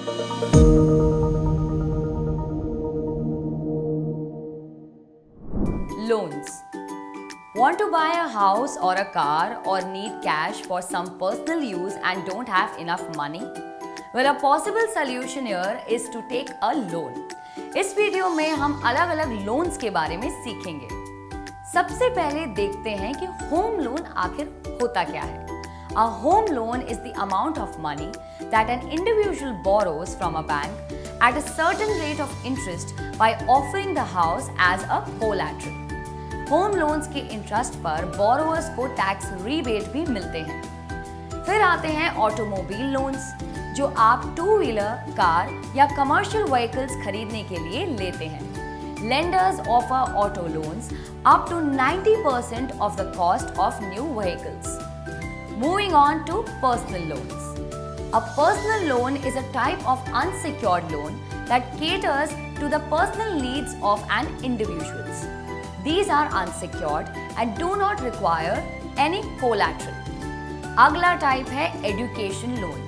Loans. Want to buy a house or a car or need cash for some personal use and don't have enough money? Well, a possible solution here is to take a loan. इस video में हम अलग-अलग loans के बारे में सीखेंगे। सबसे पहले देखते हैं कि होम लोन आखिर होता क्या है। A home loan is the amount of money that an individual borrows from a bank at a certain rate of interest by offering the house as a collateral. Home loans के interest पर borrowers को tax rebate भी मिलते हैं। फिर आते हैं automobile loans, जो आप टू व्हीलर, कार या कमर्शियल व्हीकल्स खरीदने के लिए लेते हैं। Lenders offer auto loans up to 90% of the cost of new vehicles. Moving on to personal loans. A personal loan is a type of unsecured loan that caters to the personal needs of an individual. These are unsecured and do not require any collateral. अगला type है education loan.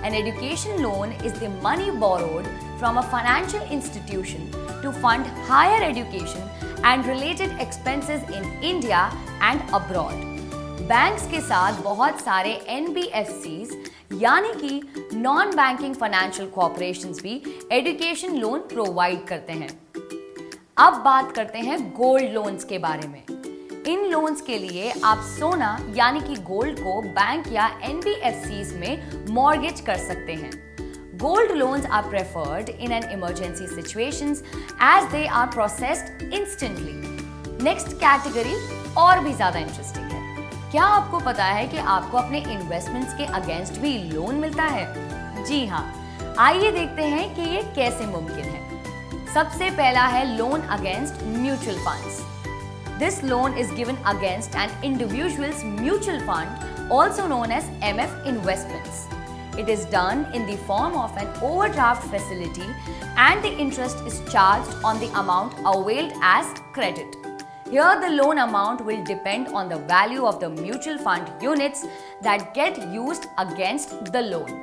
An education loan is the money borrowed from a financial institution to fund higher education and related expenses in India and abroad. Banks के साथ बहुत सारे NBFCs यानी कि non banking financial corporations भी education loan provide करते हैं। अब बात करते हैं गोल्ड लोन्स के बारे में। इन लोन्स के लिए आप सोना यानी कि गोल्ड को बैंक या NBFCs में मॉर्गेज कर सकते हैं। Gold loans are preferred in an emergency situations as they are processed instantly. Next category और भी ज्यादा इंटरेस्टिंग है। क्या आपको पता है कि आपको अपने इन्वेस्टमेंट्स के अगेंस्ट भी लोन मिलता है? जी हाँ, आइए देखते हैं कि ये कैसे मुमकिन है। सबसे पहला है loan against mutual funds. This loan is given against an individuals mutual fund, also known as MF investments. It is done in the form of an overdraft facility and the interest is charged on the amount availed as credit. Here the loan amount will depend on the value of the mutual fund units that get used against the loan.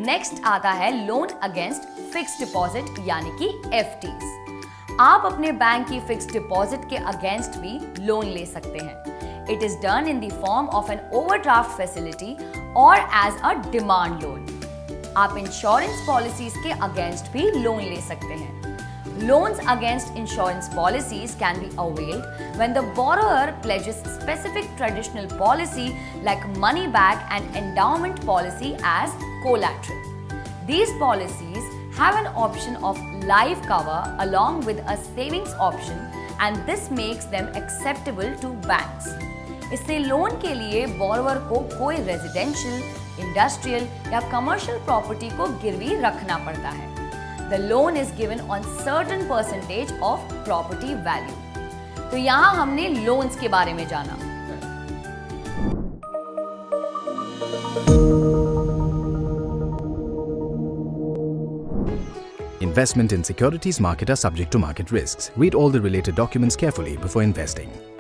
Next आता है loan against fixed deposit यानी कि FDs. आप अपने bank की fixed deposit के against भी loan ले सकते हैं। It is done in the form of an overdraft facility or as a demand loan. आप इंश्योरेंस पॉलिसीज के अगेंस्ट भी लोन ले सकते हैं। Loans against insurance policies can be availed when the borrower pledges specific traditional policy like money back and endowment policy as collateral. These policies have an option of life cover along with a savings option and this makes them acceptable to banks. इससे loan के लिए borrower को कोई residential, industrial या commercial property को गिरवी रखना पड़ता है। The loan is given on certain percentage of property value. तो यहाँ हमने लोन्स के बारे में जाना। Investment in securities market are subject to market risks. Read all the related documents carefully before investing.